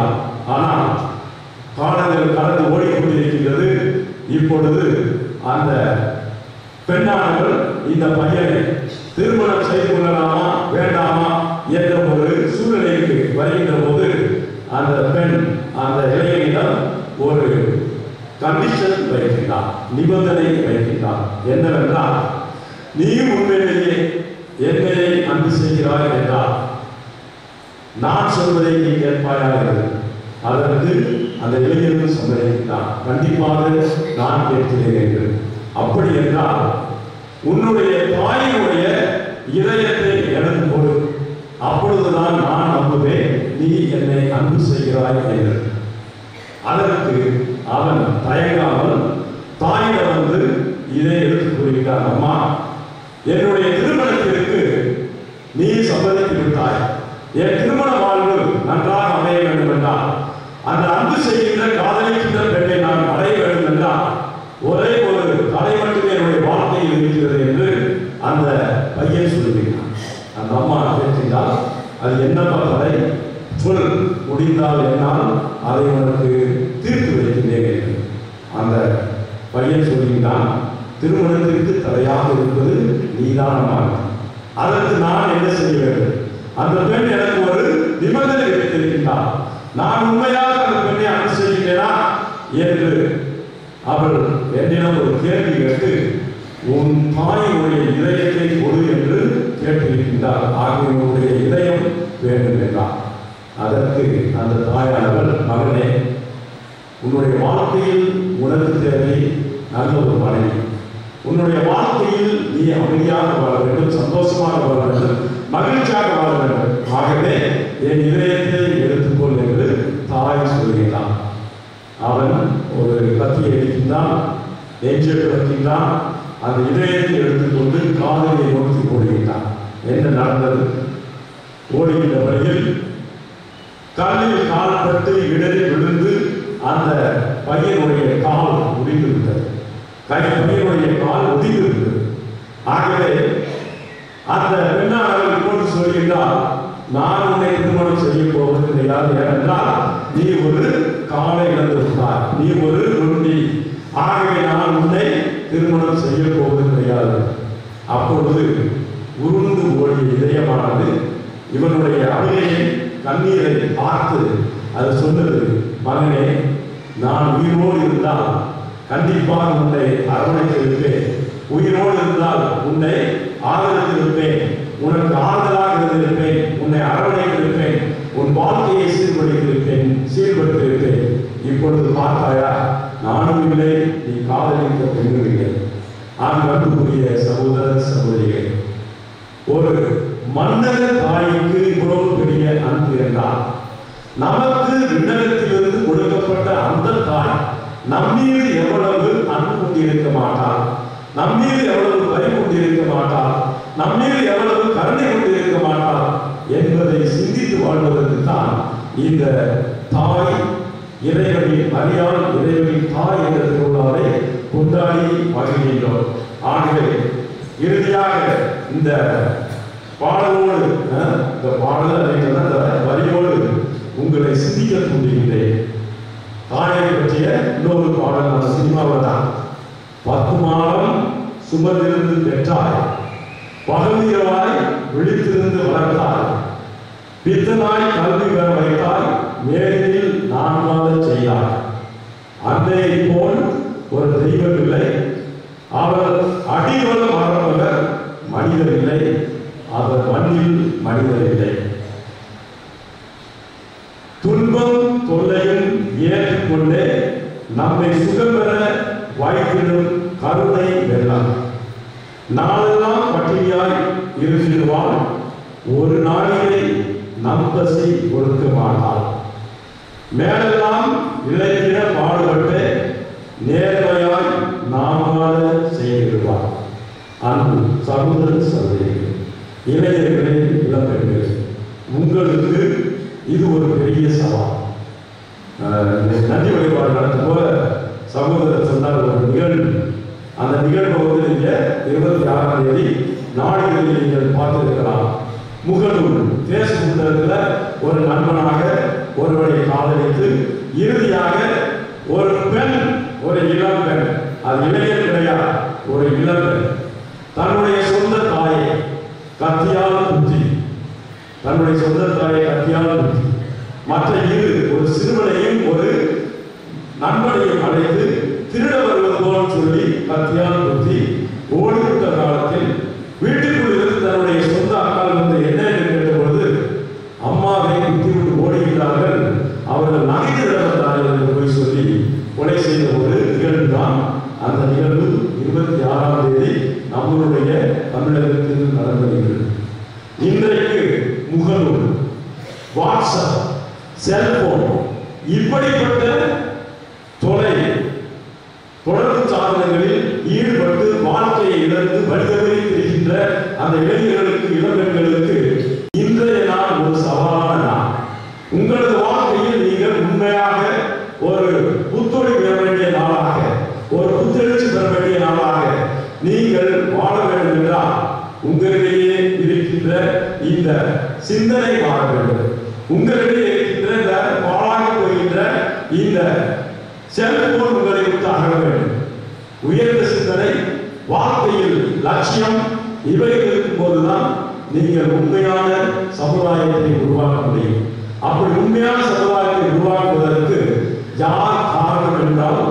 இருந்தார். ஆனால் காலங்கள் கடந்து ஓடிக்கொண்டிருக்கின்றது. இப்பொழுது அந்த பெண்ணானவள் இந்த பையனை திருமணம் செய்து கொள்ளலாமா வேண்டாமா என்ற ஒரு சூழ்நிலைக்கு வருகின்ற போது அந்த பெண் அந்த இளைஞனிடம் ஒரு கண்டிஷன் வைக்கின்றார், நிபந்தனை வைக்கின்றார். என்னவென்றால், நீ உண்மையிலேயே என்னை அன்பு செய்கிறாய் என்றால் நான் சொல்வதை நீ கேட்பாயாக. அதற்கு அந்த இளைஞர்கள் சம்மதிக்கின்றார், கண்டிப்பாக நான் கேட்கிறேன் என்று. அப்படி என்றால் உன்னுடைய தாயினுடைய இதயத்தை எனக்கு கொடு, அப்பொழுதுதான் நான் நம்புவேன் நீ என்னை அன்பு செய்கிறாய் என்று. அதற்கு அவன் தயங்காமல் தாயிடம் வந்து இதை எடுத்துக் கூறுகிறார். அம்மா, என்னுடைய திருமணத்திற்கு நீ சம்மதித்து விட்டாய். என் திருமண வாழ்வு நன்றாக அமைய வேண்டும் என்றால், அந்த அன்பு செய்கின்ற காதலிக்கின்ற பெண்ணை நான் அடைய வேண்டும் என்றால் ஒரே ஒரு தடை மட்டுமே என்னுடைய வாழ்க்கையில் இருக்கிறது என்று அந்த பையன் சொல்லுகிறான். அந்த அம்மா கேட்கின்றால், அது என்னப்பா தடை சொல், முடிந்தால் என்னால் அதை உனக்கு தீர்த்து வைக்கின்றேன் என்று. அந்த பையன் சொல்லுகிறான், திருமணத்திற்கு தடையாக இருப்பது நீதானமா, அதற்கு நான் என்ன செய்ய வேண்டும்? அந்த பெண் எனக்கு ஒரு நிபந்தனை வைத்திருக்கின்றார், நான் உண்மையாக அந்த பெண்ணை அன்பு செய்கின்றேனா என்று அவள் என்னிடம் ஒரு கேள்வி கேட்டு, உன் தாயினுடைய இதயத்தை கொடு என்று கேட்டிருக்கின்றார். ஆகிய உன்னுடைய இதயம் வேண்டும் என்றார். அதற்கு அந்த தாயானவள், மகனே, உன்னுடைய வாழ்க்கையில் உனக்கு தேவை நல்ல ஒரு மனைவி. உன்னுடைய வாழ்க்கையில் நீ அமைதியாக வாழ வேண்டும், சந்தோஷமாக வாழ வேண்டும், மகிழ்ச்சியாக வாழ வேண்டும். ஆகவே என் இதயத்தை எடுத்துக்கொள் என்று தாய் சொல்கிறான். அவன் ஒரு கத்தியை எடுக்கின்றான், நெஞ்சை கிடக்கின்றான், அந்த இதயத்தை எடுத்துக்கொண்டு காதலை நோக்கி ஓடுகின்றான். என்ன நடந்தது? ஓடுகின்ற வழியில் கல்லில் கால் பட்டு இடறி விழுந்து அந்த பையனுடைய கால் முடிந்து விட்டது. பையனுடைய கால் ஒடிந்து விட்டது. ஆகவே அந்த பெண்ணானவள் இப்போது சொல்கின்றார், நான் உன்னை திருமணம் செய்ய போவது கிடையாது. ஏனென்றால் நீ ஒரு காலை இழந்து விட்டார், நீ ஒரு நொண்டி. ஆகவே நான் உன்னை திருமணம் செய்ய போவது கிடையாது. அப்பொழுது உருண்டு ஓடிய இதயமானது இவனுடைய அழுகையை கண்ணீரை பார்த்து அது சொன்னது, மகனே, நான் உயிரோடு இருந்தால் கண்டிப்பாக உன்னை அரவணைத்திருப்பேன், உயிரோடு இருந்தால் உன்னை ஆதரித்திருப்பேன், உனக்கு ஆறுதலாக இருந்திருப்பேன், உன்னை அரவணைத்திருப்பேன், உன் வாழ்க்கையை சீர்படுத்தியிருப்பேன். இப்பொழுது பார்த்தாயா, நானும் இல்லை, நீ காதலிக்க பெண்ணும் இல்லை. அன்புக்குரிய சகோதர சகோதரிகள், ஒரு மன்னக தாய்க்கு இவ்வளவு பெரிய அன்பு என்றால், நமக்கு விண்ணகத்திலிருந்து கொடுக்கப்பட்ட அந்த தாய் நம்மீது எவ்வளவு அன்பு கொண்டிருக்க மாட்டார், நம்மீது எவ்வளவு பறி கொண்டிருக்க மாட்டார், நம்மீது எவ்வளவு கருணை கொண்டிருக்க மாட்டார் என்பதை சிந்தித்து வாழ்வதற்கு தான் இந்த தாய் இறைவனின் மரியாள் இறைவனின் தாய் என்ற திருவிழாவை கொண்டாடி மகிழ்கின்றோம். ஆகவே இறுதியாக இந்த பாடலோடு இந்த பாடல் வரியோடு உங்களை சிந்திக்க தூண்டுகின்றேன். தாயை பற்றிய இன்னொரு பாடல் அந்த சினிமாவில் தான். 10 மாதம் சுமந்திருந்து பெற்றாய், பகலிரவாய் விழித்திருந்து வளர்த்தாய், பித்தனாய் கல்வி பெற வைத்தாய், மேலில் 4 மாதம் செய்தாய். அன்னையை போல் ஒரு தெய்வம் இல்லை, அவர் அடிவள மறப்பவர் மனிதர் இல்லை, அவர் மண்ணில் மனிதர் இல்லை. துன்பம் தொல்லையும் ஏற்றுக்கொண்டே நம்மை சுகம்பெற வாய்ப்பிடும் கருணை வெள்ளம். நாளெல்லாம் பட்டினியாய் இருந்திடுவாள், ஒரு நாளிலே நம் பசி கொடுக்க மாட்டாள். மேலெல்லாம் இளைஞர பாடுபட்டு நேர்மையாய் நாமால செய்திடுவார். அன்பு சகோதர சகோதரிகள், இளைஞர்களே, இளம்பெண்கள், உங்களுக்கு இது ஒரு பெரிய சவால். நன்றி வழிபாடு நடத்தும் போல சகோதரர் சொன்னார் ஒரு நிகழ்வு. அந்த நிகழ்வை வந்து நீங்கள் 26ஆம் தேதி நாடுகளில் நீங்கள் பார்த்திருக்கலாம். முகநூல் பேஸ்புக்கில் ஒரு நண்பனாக ஒருவரை காதலி இறுதியாக ஒரு பெண், ஒரு இளம் பெண், அது இளைஞர் கிடையாது, ஒரு இளம் பெண் தன்னுடைய சொந்த தாயை கத்தியால் குத்தி, தன்னுடைய சொந்த தாயை கத்தியால் குத்தி, மற்ற ஒரு சிறுவனையும் ஒரு நண்பனையும் அழைத்து திருட வருவது போல் சொல்லி கத்தியால் குத்தி ஓடிவிட்ட காலத்தில் வீட்டுக்குள் இருந்து தன்னுடைய சொந்த அக்கால் வந்து என்ன என்று கேட்டபொழுது அம்மாவை குத்திவிட்டு ஓடுகிறார்கள், அவர்கள் நகைத்து நடந்தார்கள் என்று போய் சொல்லி கொலை செய்த ஒரு நிகழ்வு தான். அந்த நிகழ்வு 26ஆம் தேதி நம்மளுடைய தமிழகத்தில் நடந்த நிகழ்வு. இன்றைக்கு முகநூல், வாட்ஸ்அப், செல்போன் இப்படிப்பட்ட தொடர்பு சாதனங்களில் ஈடுபட்டு வாழ்க்கையை இழந்து வழிதவறி தெரிகின்ற அந்த இளைஞர்களுக்கு, இளம்பெண்களுக்கு இன்றைய நாள் ஒரு சவாலான நாள். உங்களது வாழ்க்கையில் நீங்கள் உண்மையாக ஒரு புத்துணை பெற வேண்டிய நாளாக, ஒரு புத்தெழுச்சி பெற வேண்டிய நாளாக நீங்கள் வாழ வேண்டும் என்றால் உங்களிடையே இருக்கின்ற இந்த சிந்தனை மாற வேண்டும். உங்களிடையே இருக்கின்ற இந்த பாழாக போகின்ற இந்த செல்போன் உங்களை விட்டு அகல வேண்டும். உயர்ந்த சிந்தனை, வாழ்க்கையில் லட்சியம் இவைகள் இருக்கும் போதுதான் நீங்கள் உண்மையான சமுதாயத்தை உருவாக்க முடியும். அப்படி உண்மையான சமுதாயத்தை உருவாக்குவதற்கு யார் காரணம் என்றால்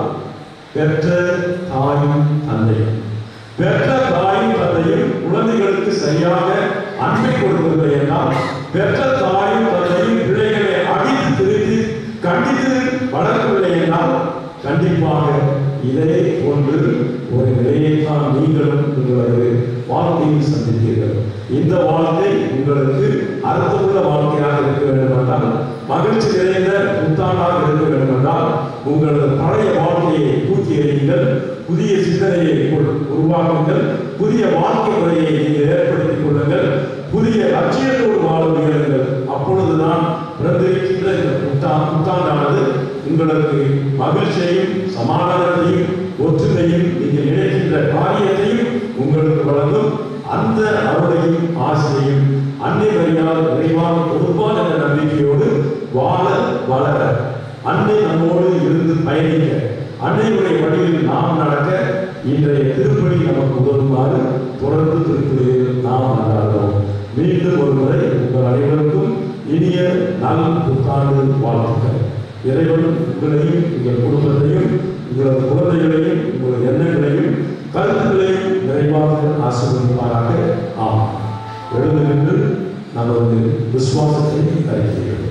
பெற்ற தாயும் தந்தையும். பெற்ற தாயும் தந்தையும் குழந்தைகளுக்கு சரியாக அன்பை கொடுக்கவில்லை என்றால், பெற்ற தாயும் தந்தையும் பிள்ளைகளை அடித்து திருத்தி கண்டித்து வளர்க்கவில்லை என்றால் கண்டிப்பாக இதே போன்று ஒரு நிலையைத்தான் நீங்களும் உங்களது வாழ்க்கையில் சந்தித்தீர்கள். இந்த வாழ்க்கை உங்களுக்கு அர்த்தமுள்ள வாழ்க்கையாக இருக்க வேண்டும் என்றால், மகிழ்ச்சி நிறைந்த புத்தாண்டாக இருக்க வேண்டும் என்றால் உங்களது பழைய வாழ்க்கையை தூக்கி எறியுங்கள், புதிய சிந்தனையை உருவாக்குங்கள், புதிய வாழ்க்கை முறையை நீங்கள் ஏற்படுத்திக் கொள்ளுங்கள், புதிய லட்சியத்தோடு வாழ முயலுங்கள். அப்பொழுதுதான் பிறந்திருக்கின்ற இந்த புத்தாண்டானது உங்களுக்கு மகிழ்ச்சியையும் சமாதானத்தையும் ஒற்றுமையும் நீங்கள் நினைக்கின்ற காரியத்தையும் உங்களுக்கு வழங்கும். அந்த அருளையும் ஆசையையும் அன்னை மரியாதை நிறைவாக கொடுப்பார் என்ற நம்பிக்கையோடு வாழ வளர, அன்னை நம்மோடு இருந்து பயணிக்க, அன்னையுடைய வழியில் நாம் நடக்க இன்றைய திருப்பலி நமக்கு உதவுமாறு தொடர்ந்து திருப்பலியில் நாம் நடாடுவோம். மீண்டும் ஒரு முறை உங்கள் அனைவருக்கும் இனிய நல் புத்தாண்டு வாழ்த்துக்கள். இறைவன் உங்களையும், உங்கள் குடும்பத்தையும், உங்களது குழந்தைகளையும், உங்களது எண்ணங்களையும் கருத்துக்களையும் நிறைவாக ஆசீர்வதிப்பாராக. ஆமாம். எழுந்து நின்று நமது விசுவாசத்தை அறிக்கைகிறோம்.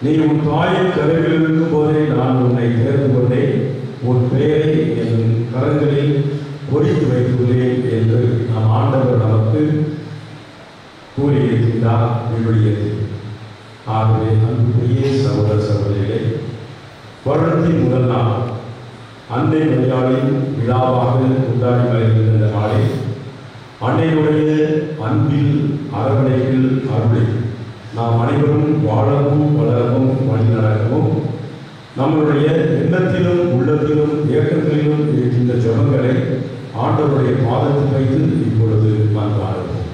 நீ உன் தாயின் கருவில் இருக்கும் போதே நான் உன்னை தேர்ந்து கொண்டேன், உன் பெயரை என் கரங்களில் பொறித்து வைத்துள்ளேன் என்று நம் ஆண்டவர் நமக்கு கூறியிருக்கின்றார் விவிலியத்தில். ஆகவே அன்புக்குரிய சகோதர சகோதரிகளே, வருடத்தின் முதல் நாள் அன்னை மரியாதையின் விழாவாக கொண்டாடி வருகின்ற நாளில் அன்னை தந்தையுடைய அன்பில் அரவணைப்பில் அருளை நாம் அனைவரும் வாழவும் வளரவும் வழி நடக்கவும் நம்மளுடைய எண்ணத்திலும் உள்ளத்திலும் இயக்கத்திலும் இருக்கின்ற ஜபங்களை ஆண்டவருடைய பாதத்தில் வைத்து இப்பொழுது மன்றாடுவோம்.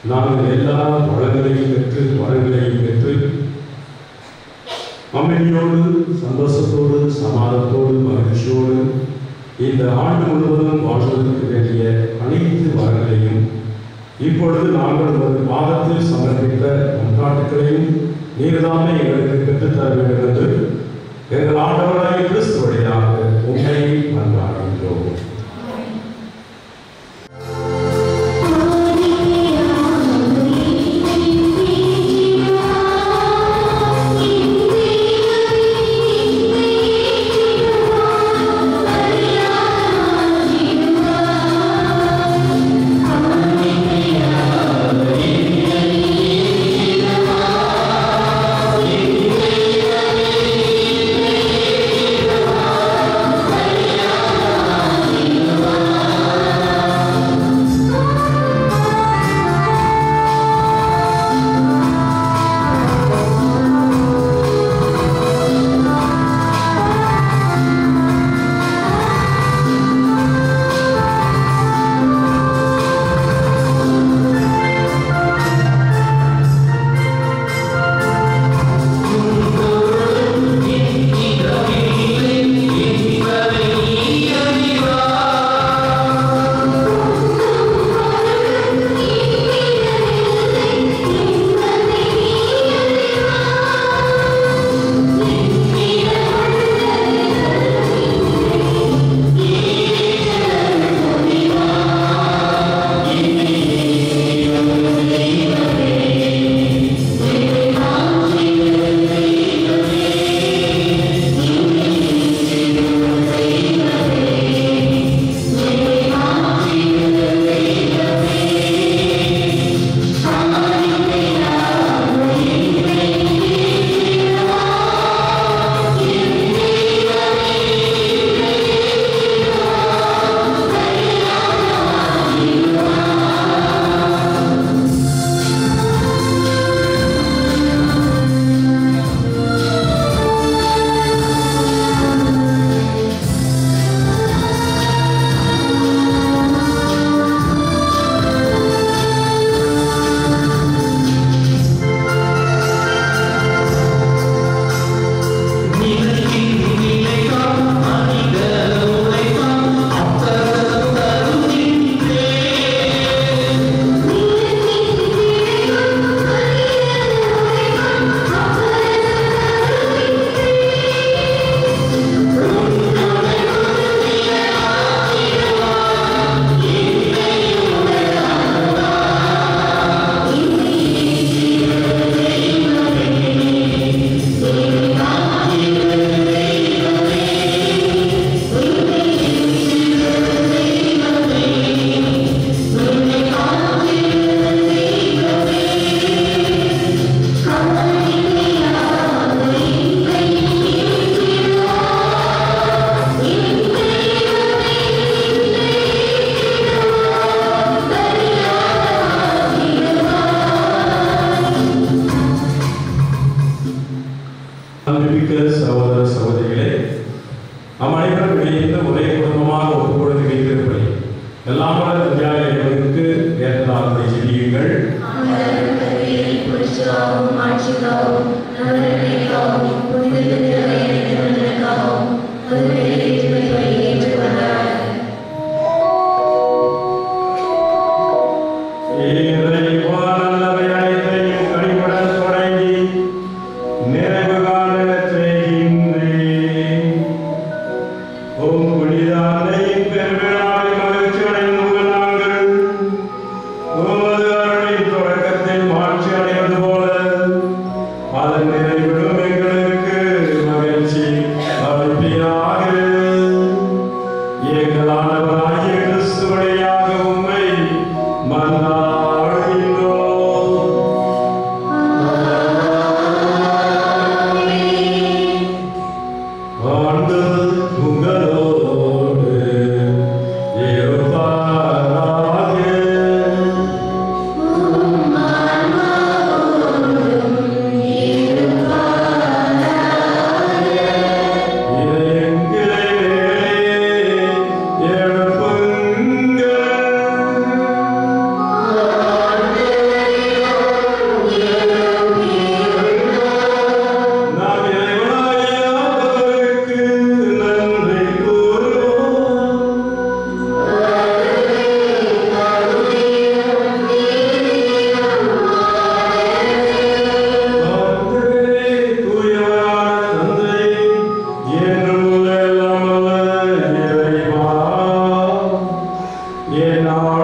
நாங்கள் எல்லா வளங்களையும் பெற்று வரங்களையும் பெற்று அமைதியோடு சந்தோஷத்தோடு சமாதானத்தோடு மகிழ்ச்சியோடு இந்த ஆண்டு முழுவதும் வாழ்வதற்கு வேண்டிய அனைத்து வரங்களையும் இப்பொழுது நாங்கள் ஒரு பாதத்தில் சமர்ப்பித்த மன்றாட்டுகளையும் நீர்தாமே எங்களுக்கு பெற்றுத்தர வேண்டும் என்று எங்கள் ஆண்டவராகிய கிறிஸ்து வழியாக உண்மை மன்றாடுகின்றோம். Amen.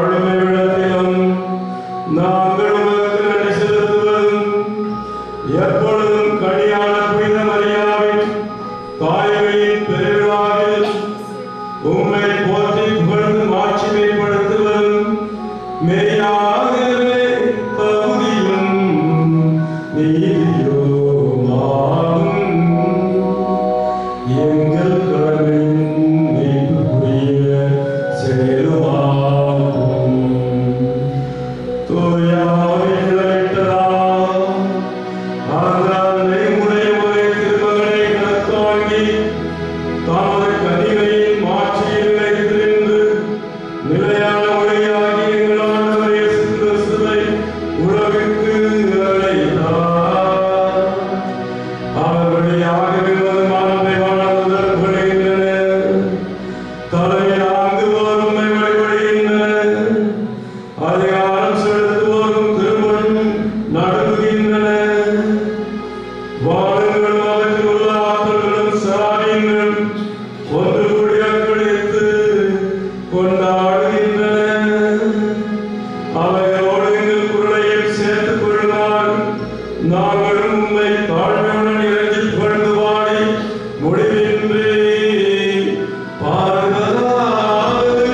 வாழும் இடத்திலும் நாங்கள் உமக்கு நன்றி செலுத்துவதும் எப்பொழுதும் கனியான புனித மரியாவின் தாய்மையின் பெருவிழாவில் உம்மை போற்றி புகழ்ந்து மாட்சிமைப்படுத்துவதும் மெய்யாகவே தகுதியும் நீதியோமாகும். எங்கள் கடமையும் மீட்புக்குரிய செயலுமாகும். தூய ஆவியின் நிழலிட்டதால் அந்த நெறிமுறை ஒரே திருமகனை கருத்தாங்கி தமது கனிகளின் மாட்சியில் நிலைத்து நின்று நிலையான ஒளியாகி எங்கள் ஆண்டவர் இயேசு கிறிஸ்துவை உலகிற்கு அழைத்தார். அவர் வழியாகவே வருமானத்தை வாழ்வதற்கு வருகின்றன. தலையாங்குவோரும் வழிபடுகின்றன. அதிகாரம் செலுத்துவோரும் திருமணம் நடுங்குகின்றன. வானங்களும் அவற்றில் உள்ள ஆற்றல்களும் சாரியங்களும் ஒன்று கூடி அக்களித்து கொண்டாடுகின்றன. அவைகளோடு எங்கள் குரலையும் சேர்த்துக் கொள்ளுமாறு நாங்களும் உம்மை தாழ்மையுடன் இறைஞ்சி புகழ்ந்து பாடி முடிவின்றி பாடுவதாவது.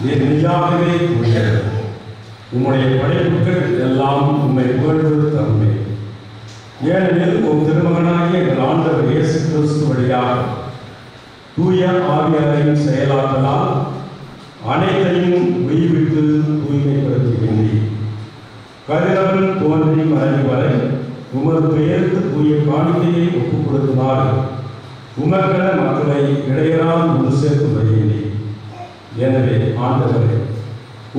மெய்யாகவே தூயது. உம்முடைய படைப்புகள் எல்லாம் உம்மை புகழ்வது தருமே. ஏனெனில் உம் திருமகனாகிய எங்கள் ஆண்டவர் இயேசு கிறிஸ்து வழியாக தூய ஆவியாரின் செயலாற்றலால் அனைத்தையும் உய்விட்டு தூய்மைப்படுத்துகின்றீர். கதிரவன் தோன்றி மறைவு வரை உமது பெயருக்கு தூய காணிக்கையை ஒப்புக் கொடுக்குமாறு உமக்கென மக்களை இடையரால் ஒன்று சேர்த்து வருகின்றீர். எனவே ஆண்டவரே,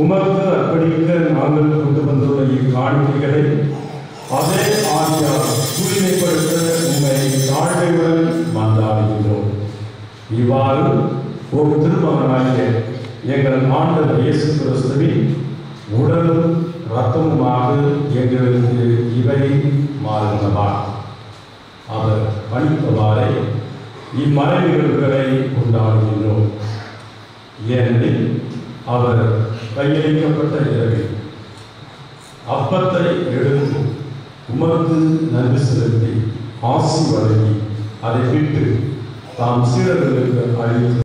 உமக்கு அர்ப்பணிக்க நாங்கள் கொண்டு வந்துள்ள இக்காணிக்கைகளை அதே ஆவியால் தூய்மைப்படுத்த உம்மை தாழ்மையுடன் மன்றாடுகின்றோம். இவ்வாறு ஒரு திருமகனாகிய எங்கள் ஆண்டவர் இயேசு கிறிஸ்துவின் உடலும் இரத்தமுமாக எங்களுக்கு இவை மாறுகிறவா. அவர் பணித்தவாறே இம்மறை நிகழ்வுகளை கொண்டாடுகின்றோம். ஏனெனில் அவர் கையளிக்கப்பட்ட இரவில் அப்பத்தை எடுத்து உமக்கு நன்றி செலுத்தி ஆசி வழங்கி அதை விட்டு தாம் சீடர்களுக்கு அளித்து